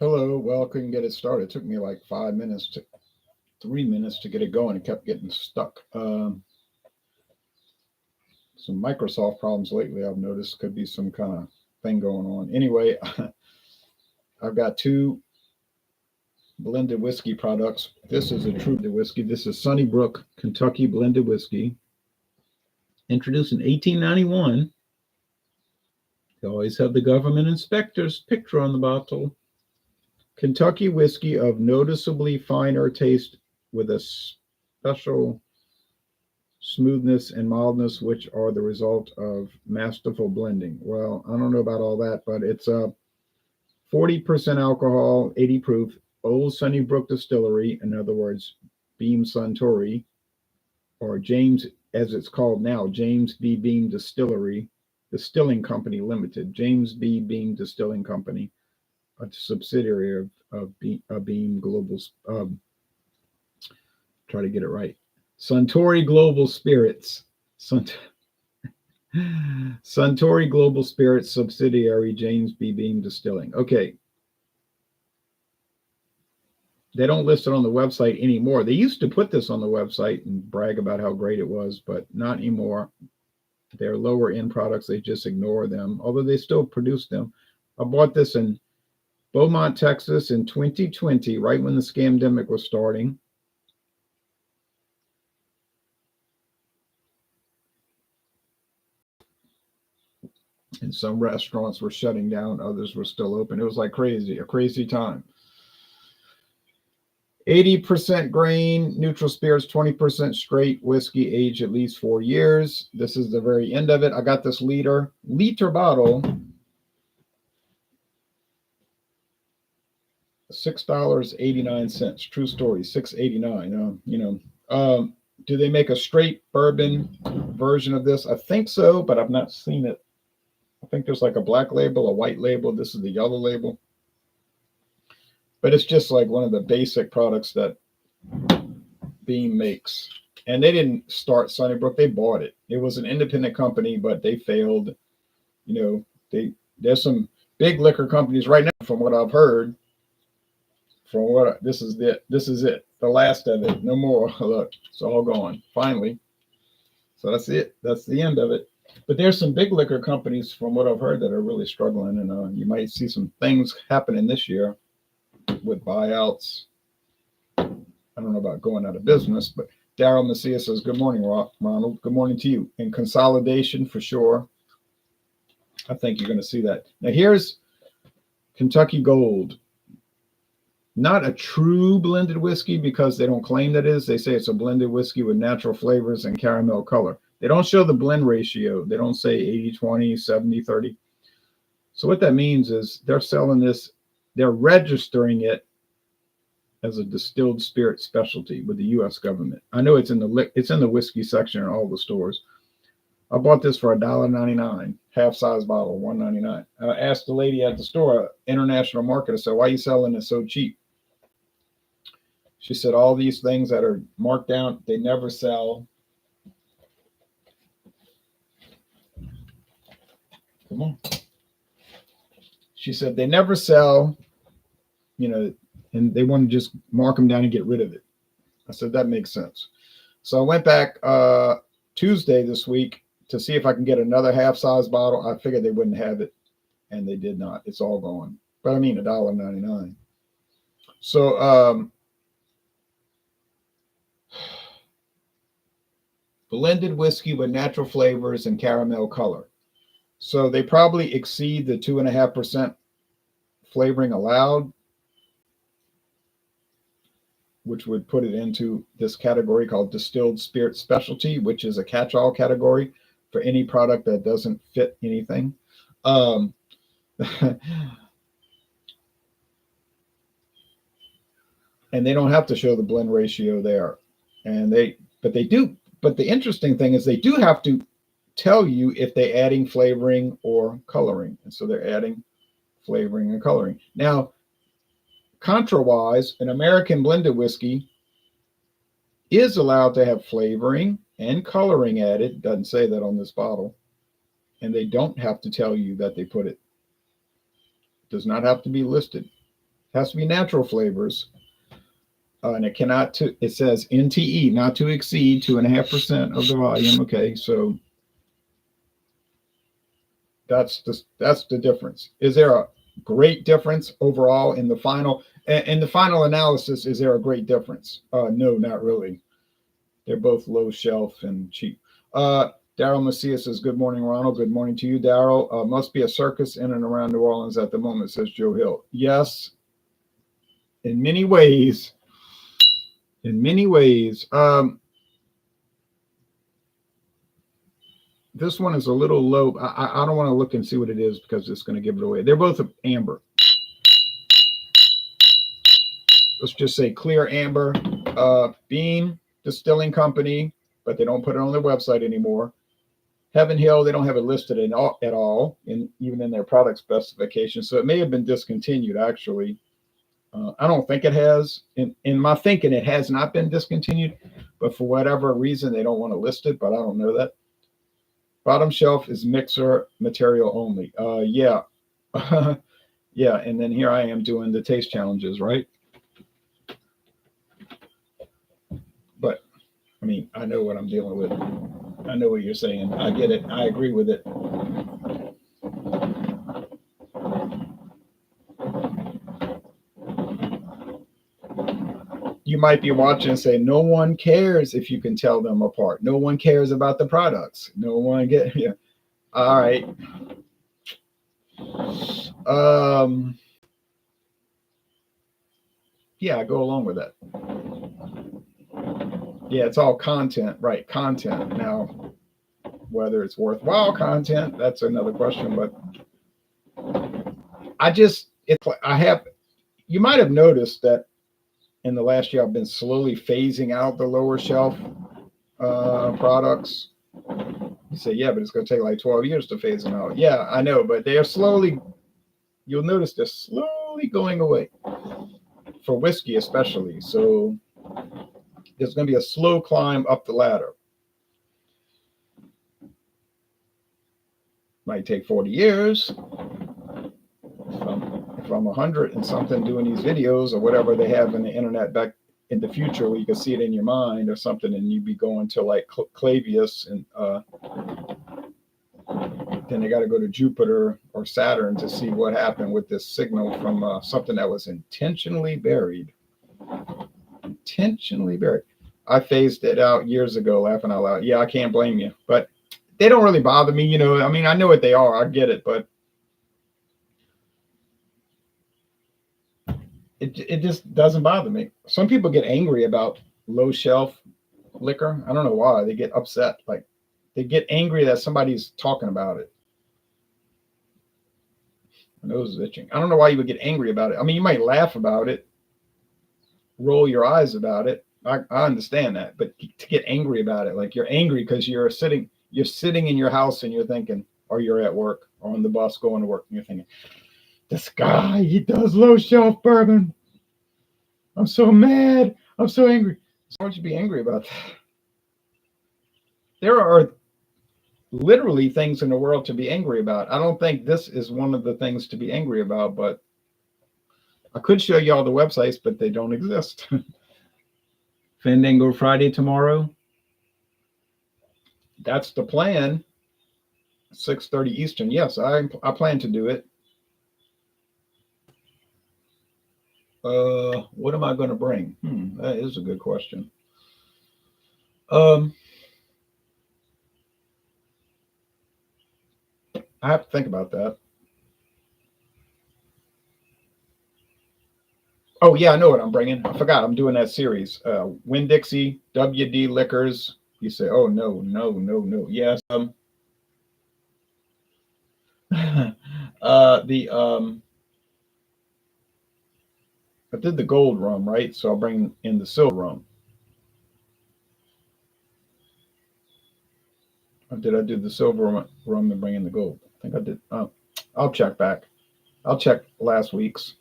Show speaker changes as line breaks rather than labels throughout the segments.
Hello, well, I couldn't get it started. It took me like 3 minutes to get it going. It kept getting stuck. Some Microsoft problems lately, I've noticed. Could be some kind of thing going on. Anyway, I've got two blended whiskey products. This is a true blended whiskey. This is Brook, Kentucky blended whiskey, introduced in 1891. They always have the government inspector's picture on the bottle. Kentucky whiskey of noticeably finer taste with a special smoothness and mildness, which are the result of masterful blending. Well, I don't know about all that, but it's a 40% alcohol, 80 proof, Old Sunnybrook Distillery, in other words, Beam Suntory, or James, as it's called now, James B. Beam Distillery, Distilling Company Limited, James B. Beam Distilling Company, a subsidiary of Beam Global. Try to get it right. Suntory Global Spirits. Suntory Global Spirits subsidiary, James B. Beam Distilling. Okay. They don't list it on the website anymore. They used to put this on the website and brag about how great it was, but not anymore. They're lower end products. They just ignore them, although they still produce them. I bought this in Beaumont, Texas in 2020, right when the scamdemic was starting. And some restaurants were shutting down, others were still open. It was like crazy, a crazy time. 80% grain, neutral spirits, 20% straight whiskey, aged at least 4 years. This is the very end of it. I got this liter bottle, $6.89. True story, $6.89. Do they make a straight bourbon version of this? I think so, but I've not seen it. I think there's like a black label, a white label. This is the yellow label. But it's just like one of the basic products that Beam makes. And they didn't start Sunnybrook, they bought it. It was an independent company, but they failed. There's some big liquor companies right now, from what I've heard. This is it. The last of it. No more. Look, it's all gone. Finally. So that's it. That's the end of it. But there's some big liquor companies, from what I've heard, that are really struggling, and you might see some things happening this year with buyouts. I don't know about going out of business, but Daryl Macias says, good morning, Ronald. Good morning to you. And consolidation for sure. I think you're going to see that. Now here's Kentucky Gold. Not a true blended whiskey, because they don't claim that it is. They say it's a blended whiskey with natural flavors and caramel color. They don't show the blend ratio. They don't say 80-20, 70-30. So what that means is they're selling this, they're registering it as a distilled spirit specialty with the U.S. government. I know it's in the whiskey section in all the stores. I bought this for $1.99, half size bottle, $1.99. I asked the lady at the store, international market, I said, why are you selling it so cheap? She said, all these things that are marked down, they never sell. Come on. She said, they never sell, and they want to just mark them down and get rid of it. I said, that makes sense. So I went back Tuesday this week to see if I can get another half-size bottle. I figured they wouldn't have it, and they did not. It's all gone. But I mean, $1.99. So blended whiskey with natural flavors and caramel color. So they probably exceed the 2.5% flavoring allowed, which would put it into this category called distilled spirit specialty, which is a catch-all category for any product that doesn't fit anything. And they don't have to show the blend ratio there. But they do. But the interesting thing is they do have to tell you if they're adding flavoring or coloring. And so they're adding flavoring and coloring. Now, contra-wise, an American blended whiskey is allowed to have flavoring and coloring added. Doesn't say that on this bottle. And they don't have to tell you that they put it. Does not have to be listed. Has to be natural flavors. And it cannot to, it says NTE, not to exceed 2.5% of the volume. Okay, so that's the difference. Is there a great difference overall in the final? In the final analysis, is there a great difference? No, not really. They're both low shelf and cheap. Daryl Macias says, "Good morning, Ronald. Good morning to you, Daryl. Must be a circus in and around New Orleans at the moment," says Joe Hill. Yes, in many ways. In many ways. This one is a little low. I don't want to look and see what it is because it's going to give it away. They're both amber. Let's just say clear amber. Beam Distilling Company, but they don't put it on their website anymore. Heaven Hill, they don't have it listed at all, even in their product specification. So it may have been discontinued, actually. I don't think it has. In my thinking, it has not been discontinued, but for whatever reason, they don't want to list it, but I don't know that. Bottom shelf is mixer material only. Yeah. Yeah, and then here I am doing the taste challenges, right? But, I mean, I know what I'm dealing with. I know what you're saying. I get it. I agree with it. You might be watching and say, no one cares if you can tell them apart. No one cares about the products. No one get, yeah. All right. Yeah, I go along with that. Yeah, it's all content, right? Content. Now, whether it's worthwhile content, that's another question. But you might have noticed that in the last year, I've been slowly phasing out the lower shelf products. You say, yeah, but it's going to take like 12 years to phase them out. Yeah, I know, but they're slowly, you'll notice they're slowly going away for whiskey, especially. So there's going to be a slow climb up the ladder. Might take 40 years. If I'm 100 and something doing these videos or whatever they have in the internet back in the future where you can see it in your mind or something, and you'd be going to like Clavius, and then they got to go to Jupiter or Saturn to see what happened with this signal from something that was intentionally buried. Intentionally buried. I phased it out years ago, laughing out loud. Yeah, I can't blame you, but they don't really bother me. You know, I mean, I know what they are. I get it, but it just doesn't bother me. Some people get angry about low shelf liquor. I don't know why. They get upset. Like they get angry that somebody's talking about it. My nose is itching. I don't know why you would get angry about it. I mean, you might laugh about it, roll your eyes about it. I understand that, but to get angry about it, like you're angry because you're sitting in your house and you're thinking, or you're at work or on the bus going to work and you're thinking, this guy, he does low shelf bourbon. I'm so mad. I'm so angry. Why don't you be angry about that? There are literally things in the world to be angry about. I don't think this is one of the things to be angry about, but I could show you all the websites, but they don't exist. Fandango Friday tomorrow. That's the plan. 6:30 Eastern. Yes, I plan to do it. What am I going to bring? That is a good question. I have to think about that. Oh yeah, I know what I'm bringing. I forgot I'm doing that series. Winn-Dixie, WD Liquors. You say, oh no. Yes. I did the gold rum, right? So I'll bring in the silver rum. Or did I do the silver rum and bring in the gold? I think I did. I'll check back. I'll check last week's.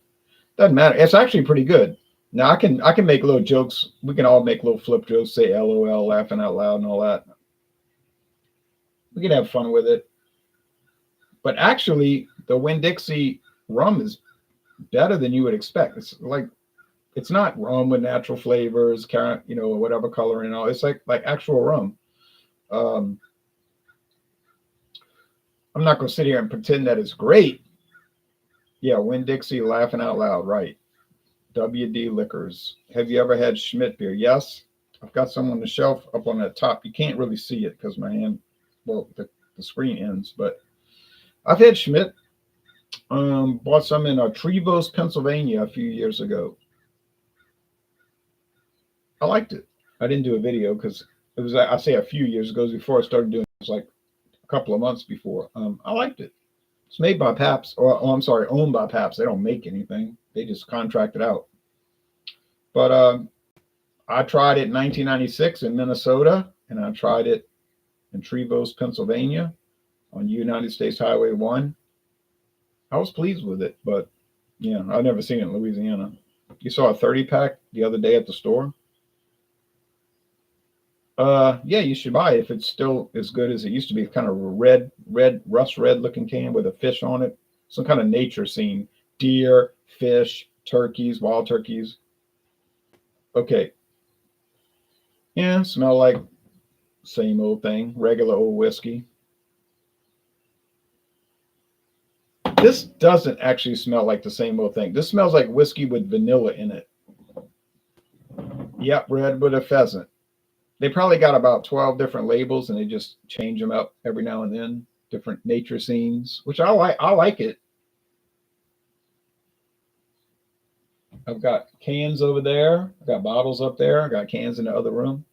Doesn't matter. It's actually pretty good. Now I can make little jokes. We can all make little flip jokes, say LOL, laughing out loud and all that. We can have fun with it. But actually, the Winn-Dixie rum is better than you would expect. It's like it's not rum with natural flavors, carrot, you know, whatever color and all. It's like actual rum. Um, I'm not gonna sit here and pretend that it's great. Yeah, Winn Dixie, laughing out loud, right? WD Liquors. Have you ever had Schmidt beer? Yes. I've got some on the shelf up on the top. You can't really see it because my hand, well, the screen ends. But I've had Schmidt. Bought some in Trevose, Pennsylvania a few years ago. I liked it. I didn't do a video because it was, I say a few years ago, before I started doing it. It was like a couple of months before. I liked it. It's made by Pabst, or oh, I'm sorry, owned by Pabst. They don't make anything. They just contract it out. But I tried it in 1996 in Minnesota, and I tried it in Trevose, Pennsylvania, on United States Highway 1. I was pleased with it, but yeah, I've never seen it in Louisiana. You saw a 30 pack the other day at the store. Yeah, you should buy it if it's still as good as it used to be. Kind of a rust red looking can with a fish on it. Some kind of nature scene. Deer, fish, turkeys, wild turkeys. Okay. Yeah, smell like same old thing, regular old whiskey. This doesn't actually smell like the same old thing. This smells like whiskey with vanilla in it. Yep, red with a pheasant. They probably got about 12 different labels and they just change them up every now and then. Different nature scenes, which I like. I like it. I've got cans over there. I've got bottles up there. I got cans in the other room.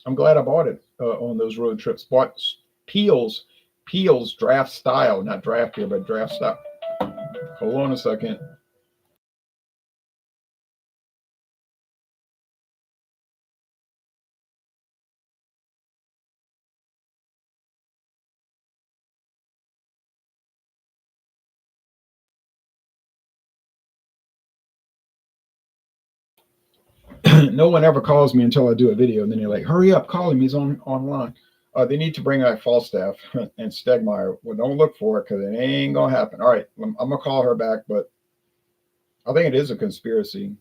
I'm glad I bought it on those road trips. Bought Peel's draft style, not draft beer, but draft style. Hold on a second. No one ever calls me until I do a video, and then they're like, "Hurry up, call him. He's online." They need to bring out Falstaff and Stegmeyer. Well, don't look for it because it ain't gonna happen. All right, I'm gonna call her back, but I think it is a conspiracy.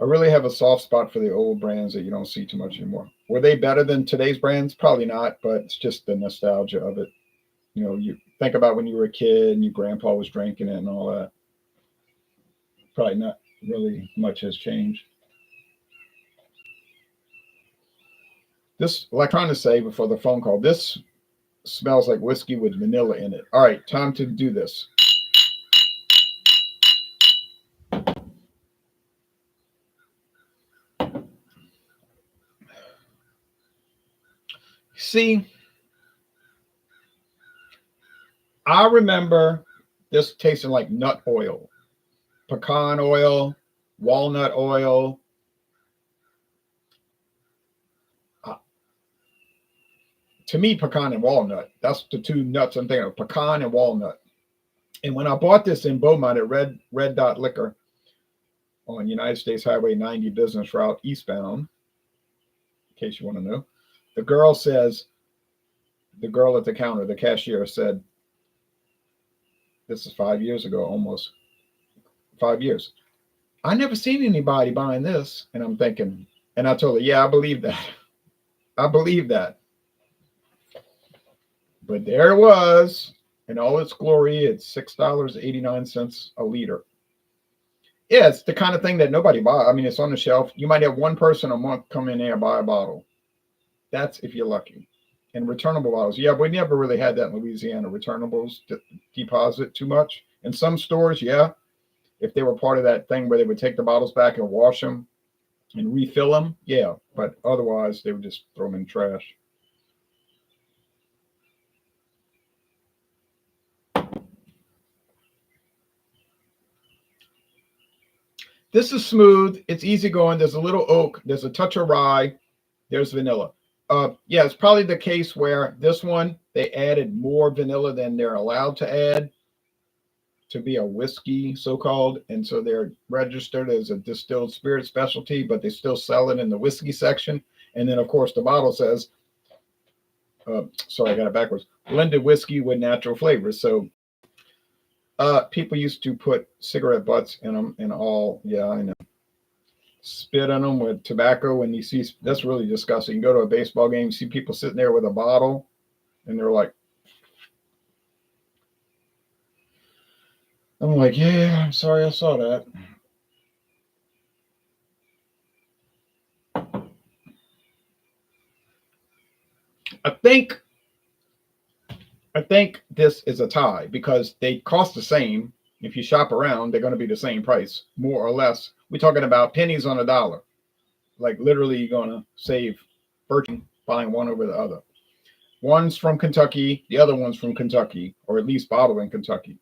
I really have a soft spot for the old brands that you don't see too much anymore. Were they better than today's brands? Probably not, but it's just the nostalgia of it. You know, you think about when you were a kid and your grandpa was drinking it and all that. Probably not really much has changed. This, like trying to say before the phone call, this smells like whiskey with vanilla in it. All right, time to do this. See, I remember this tasting like nut oil, pecan oil, walnut oil. Uh, to me, pecan and walnut. That's the two nuts I'm thinking of, pecan and walnut. And when I bought this in Beaumont at Red Dot Liquor on United States Highway 90 business route eastbound, in case you want to know, the girl says, the girl at the counter, the cashier said, this is 5 years ago, almost 5 years. I never seen anybody buying this. And I'm thinking, and I told her, yeah, I believe that. I believe that. But there it was in all its glory. It's $6.89 a liter. Yeah, it's the kind of thing that nobody buys. I mean, it's on the shelf. You might have one person a month come in there and buy a bottle. That's if you're lucky. And returnable bottles. Yeah, we never really had that in Louisiana. Returnables deposit too much. In some stores, yeah. If they were part of that thing where they would take the bottles back and wash them and refill them, yeah. But otherwise, they would just throw them in trash. This is smooth. It's easy going. There's a little oak. There's a touch of rye. There's vanilla. Yeah, it's probably the case where this one, they added more vanilla than they're allowed to add to be a whiskey, so-called. And so they're registered as a distilled spirit specialty, but they still sell it in the whiskey section. And then, of course, the bottle says, sorry, I got it backwards, blended whiskey with natural flavors. So People used to put cigarette butts in them and all. Yeah, I know. Spit on them with tobacco, and you see that's really disgusting. You go to a baseball game, you see people sitting there with a bottle, and they're like, I'm like, yeah, I'm sorry I saw that. I think I think this is a tie because they cost the same. If you shop around, they're going to be the same price, more or less. We're talking about pennies on a dollar. Like literally, you're going to save virtually buying one over the other. One's from Kentucky, the other one's from Kentucky, or at least bottled in Kentucky.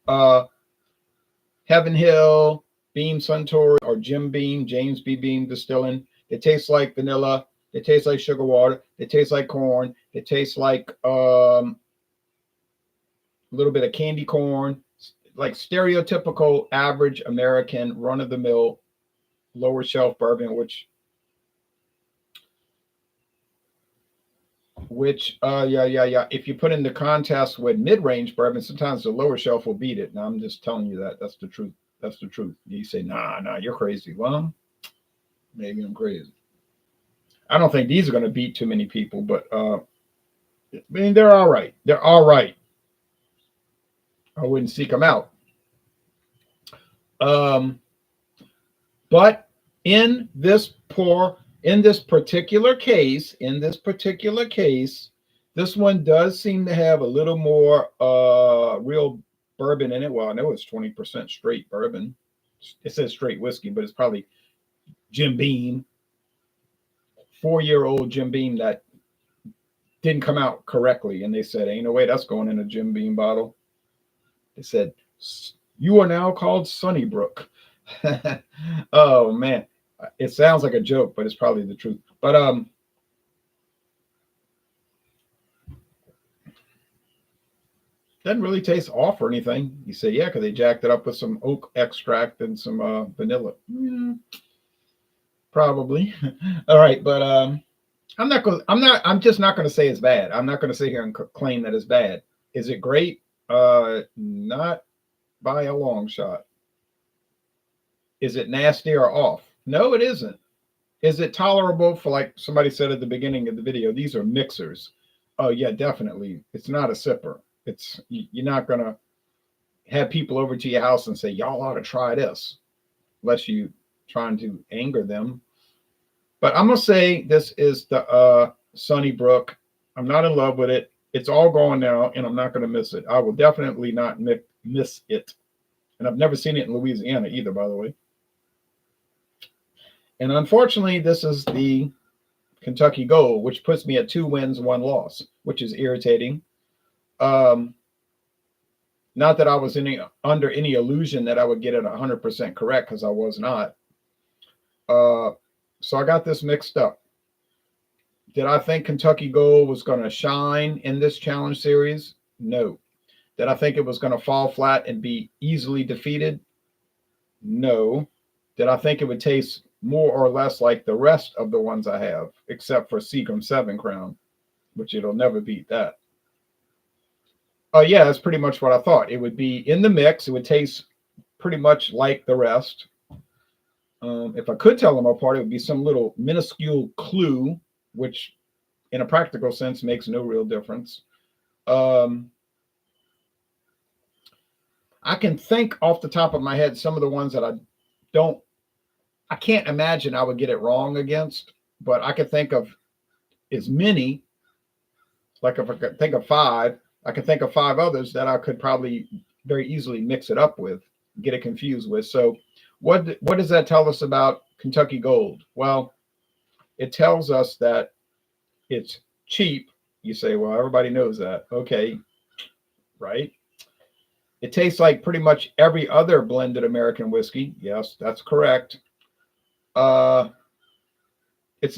Heaven Hill, Beam Suntory, or Jim Beam, James B. Beam Distilling. They taste like vanilla. They taste like sugar water. They taste like corn. They taste like a little bit of candy corn, like stereotypical average American run of the mill lower shelf bourbon, which yeah. If you put in the contest with mid range bourbon, sometimes the lower shelf will beat it. Now I'm just telling you that. That's the truth. That's the truth. You say, nah, you're crazy. Well, maybe I'm crazy. I don't think these are going to beat too many people, but I mean they're all right. They're all right. I wouldn't seek them out. Um, but in this particular case, this one does seem to have a little more real bourbon in it. Well, I know it's 20% straight bourbon. It says straight whiskey, but it's probably Jim Beam, 4-year-old Jim Beam that didn't come out correctly. And they said, ain't no way that's going in a Jim Beam bottle. They said, you are now called Sunnybrook. Oh man, it sounds like a joke, but it's probably the truth. But doesn't really taste off or anything. You say, yeah, because they jacked it up with some oak extract and some vanilla. Probably. All right, but I'm just not gonna say it's bad. I'm not gonna sit here and claim that it's bad. Is it great? Not by a long shot. Is it nasty or off? No, it isn't. Is it tolerable for, like somebody said at the beginning of the video, these are mixers? Oh yeah, definitely. It's not a sipper. You're not gonna have people over to your house and say, y'all ought to try this, unless you trying to anger them. But I'm gonna say this is the Sunnybrook. I'm not in love with it. It's all gone now, and I'm not gonna miss it. I will definitely not miss it. And I've never seen it in Louisiana either, by the way. And unfortunately, this is the Kentucky Gold, which puts me at 2 wins, 1 loss, which is irritating. Not that I was under any illusion that I would get it 100% correct, because I was not. So I got this mixed up. Did I think Kentucky Gold was going to shine in this challenge series? No. Did I think it was going to fall flat and be easily defeated? No. Did I think it would taste more or less like the rest of the ones I have, except for Seagram 7 Crown, which it'll never beat that? Oh, yeah, that's pretty much what I thought. It would be in the mix. It would taste pretty much like the rest. If I could tell them apart, it would be some little minuscule clue, which in a practical sense makes no real difference. I can think off the top of my head some of the ones that I can't imagine I would get it wrong against, but I could think of as many, like if I could think of 5, I could think of 5 others that I could probably very easily mix it up with, get it confused with. So what does that tell us about Kentucky Gold? Well, it tells us that it's cheap. You say, well, everybody knows that. Okay, right? It tastes like pretty much every other blended American whiskey. Yes, that's correct. It's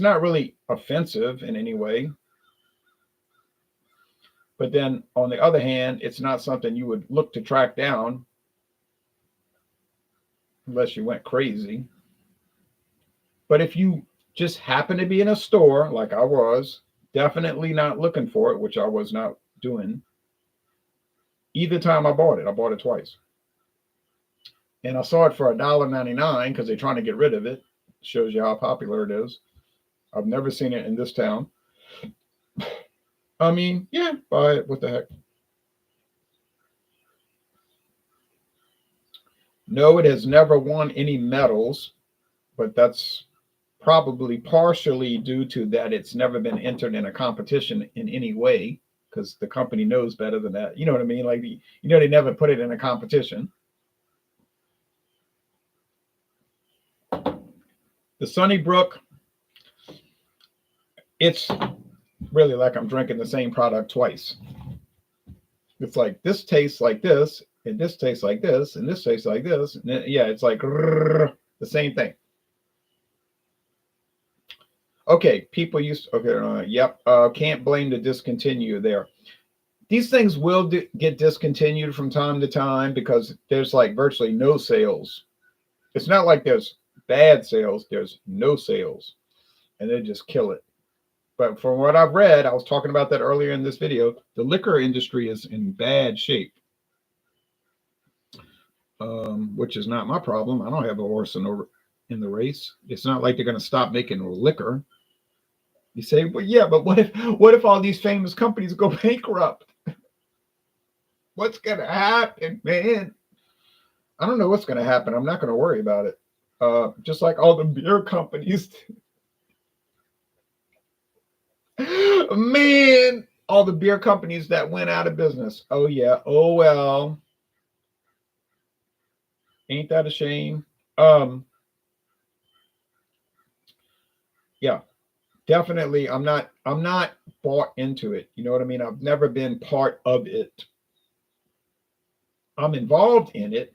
not really offensive in any way. But then on the other hand, it's not something you would look to track down unless you went crazy. But if you just happen to be in a store like I was, definitely not looking for it, which I was not doing. Either time I bought it twice. And I saw it for $1.99 because they're trying to get rid of it. Shows you how popular it is. I've never seen it in this town. I mean, yeah, buy it. What the heck? No, it has never won any medals, but that's probably partially due to that it's never been entered in a competition in any way because the company knows better than that. You know what I mean? Like, they never put it in a competition. The Sunnybrook, it's really like I'm drinking the same product twice. It's like this tastes like this, and this tastes like this, and this tastes like this. And then, yeah, it's like the same thing. Okay, people used to, okay, yep, can't blame the discontinue there. These things will get discontinued from time to time because there's like virtually no sales. It's not like there's bad sales, there's no sales, and they just kill it. But from what I've read, I was talking about that earlier in this video, the liquor industry is in bad shape, which is not my problem. I don't have a horse in the race. It's not like they're going to stop making liquor. You say, well, yeah, but what if all these famous companies go bankrupt? What's going to happen, man? I don't know what's going to happen. I'm not going to worry about it. Just like all the beer companies. Man, all the beer companies that went out of business. Oh, yeah. Oh, well. Ain't that a shame? Yeah, definitely. I'm not bought into it. You know what I mean? I've never been part of it. I'm involved in it.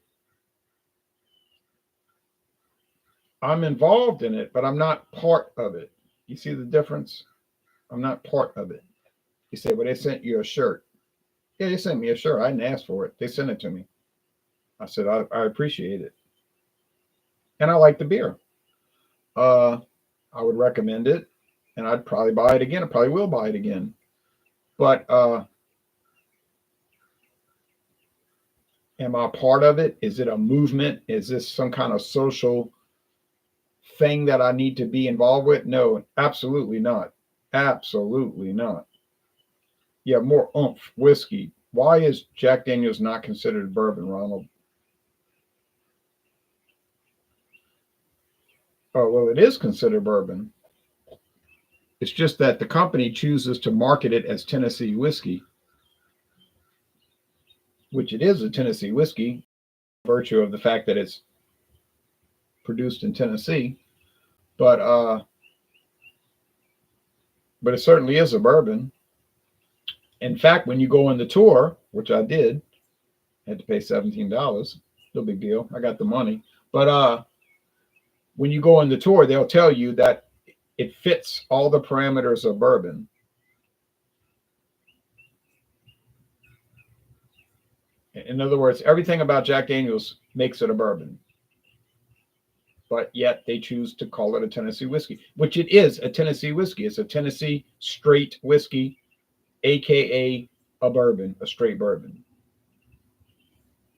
But I'm not part of it. You see the difference? I'm not part of it. You say, well, they sent you a shirt. Yeah, they sent me a shirt. I didn't ask for it. They sent it to me. I said, I appreciate it. And I like the beer. I would recommend it. And I'd probably buy it again. I probably will buy it again. But am I part of it? Is it a movement? Is this some kind of social thing that I need to be involved with? No, absolutely not. Absolutely not. Yeah, more oomph whiskey. Why is Jack Daniels not considered bourbon, Ronald? Oh, well, it is considered bourbon. It's just that the company chooses to market it as Tennessee whiskey, which it is a Tennessee whiskey, by virtue of the fact that it's produced in Tennessee. But it certainly is a bourbon. In fact, when you go on the tour, which I did, I had to pay $17. No big deal. I got the money. But when you go on the tour, they'll tell you that it fits all the parameters of bourbon. In other words, everything about Jack Daniels makes it a bourbon. But yet they choose to call it a Tennessee whiskey, which it is a Tennessee whiskey. It's a Tennessee straight whiskey, aka a bourbon, a straight bourbon.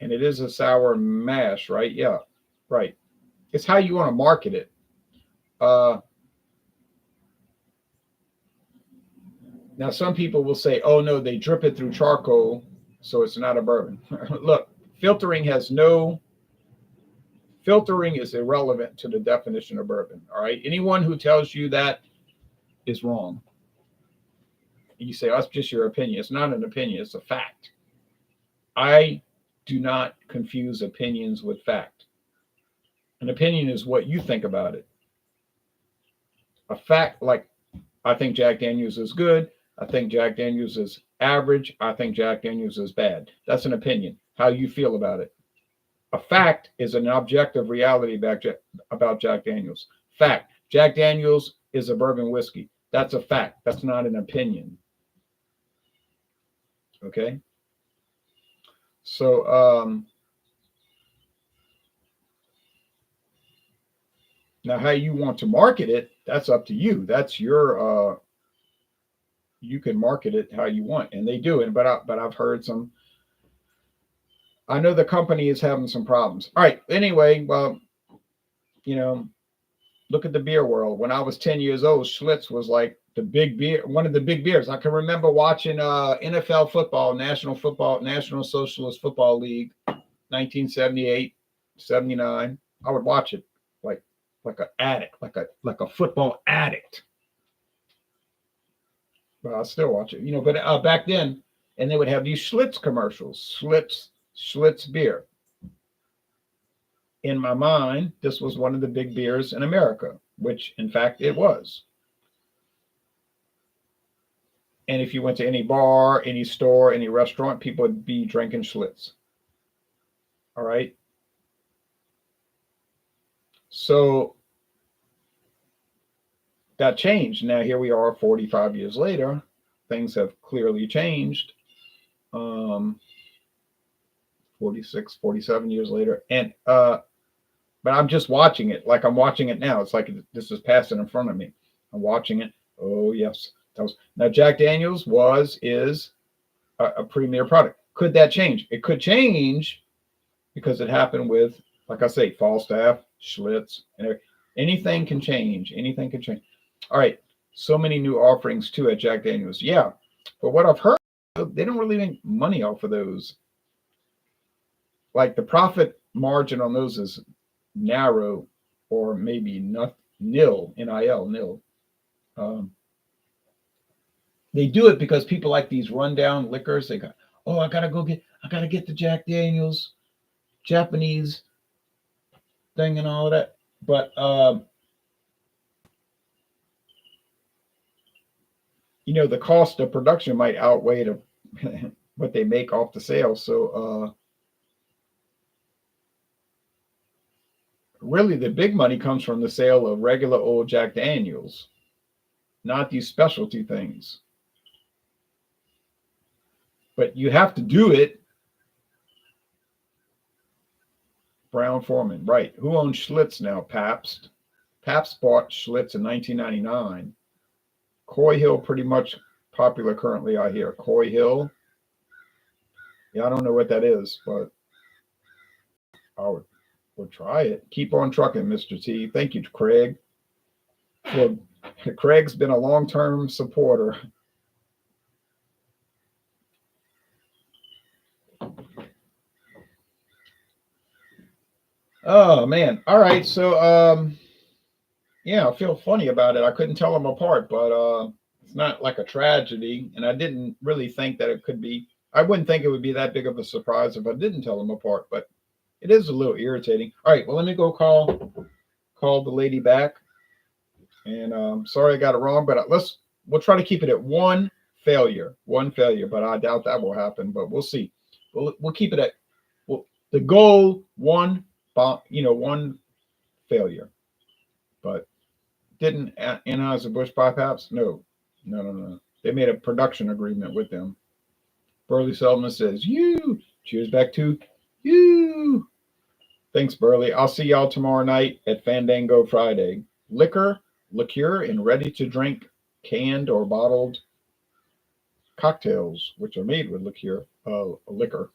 And it is a sour mash, right? Yeah, right. It's how you want to market it. Now, some people will say, oh, no, they drip it through charcoal, so it's not a bourbon. Look, filtering is irrelevant to the definition of bourbon. All right. Anyone who tells you that is wrong. You say, oh, that's just your opinion. It's not an opinion, it's a fact. I do not confuse opinions with fact. An opinion is what you think about it. A fact, like I think Jack Daniels is good. I think Jack Daniels is average. I think Jack Daniels is bad. That's an opinion, how you feel about it. A fact is an objective reality about Jack Daniels. Fact, Jack Daniels is a bourbon whiskey. That's a fact. That's not an opinion. Okay? So, now how you want to market it, that's up to you. That's your, you can market it how you want. And they do it. But I've heard some I know the company is having some problems. All right. Anyway, well, you know, look at the beer world. When I was 10 years old, Schlitz was like the big beer, one of the big beers. I can remember watching NFL football, National Socialist Football League, 1978, 79. I would watch it like an addict, like a football addict. But I still watch it, But back then, and they would have these Schlitz commercials, Schlitz beer. In my mind, this was one of the big beers in America, which in fact it was. And if you went to any bar, any store, any restaurant, people would be drinking Schlitz. All right. So that changed. Now here we are 45 years later. Things have clearly changed. 46, 47 years later. And but I'm just watching it like I'm watching it now. It's like this is passing in front of me. I'm watching it. Oh yes. Now Jack Daniels is a premier product. Could that change? It could change because it happened with, like I say, Falstaff, Schlitz, and anything can change. Anything can change. All right. So many new offerings too at Jack Daniels. Yeah. But what I've heard, they don't really make money off of those. Like the profit margin on those is narrow or maybe not nil, NIL, nil. They do it because people like these rundown liquors. They got, oh, I gotta get the Jack Daniels Japanese thing and all of that. But the cost of production might outweigh what they make off the sale. So really the big money comes from the sale of regular old Jack Daniels, not these specialty things. But you have to do it. Brown Foreman, right. Who owns Schlitz now? Pabst. Pabst bought Schlitz in 1999. Coy Hill, pretty much popular currently, I hear. Coy Hill. Yeah, I don't know what that is, but I would try it. Keep on trucking, Mr. T. Thank you, Craig. Well, Craig's been a long-term supporter. Oh man. All right. So yeah, I feel funny about it. I couldn't tell them apart, but it's not like a tragedy. And I didn't really think that it could be. I wouldn't think it would be that big of a surprise if I didn't tell them apart, but it is a little irritating. All right, well, let me go call the lady back. And sorry I got it wrong, but we'll try to keep it at one failure, but I doubt that will happen, but we'll see. We'll keep it at the goal, one failure. But didn't Anheuser-Busch buy Pabst? No. They made a production agreement with them. Burley Seldman says, you. Cheers back to you. Thanks, Burley. I'll see y'all tomorrow night at Fandango Friday. Liquor, and ready-to-drink canned or bottled cocktails, which are made with liquor.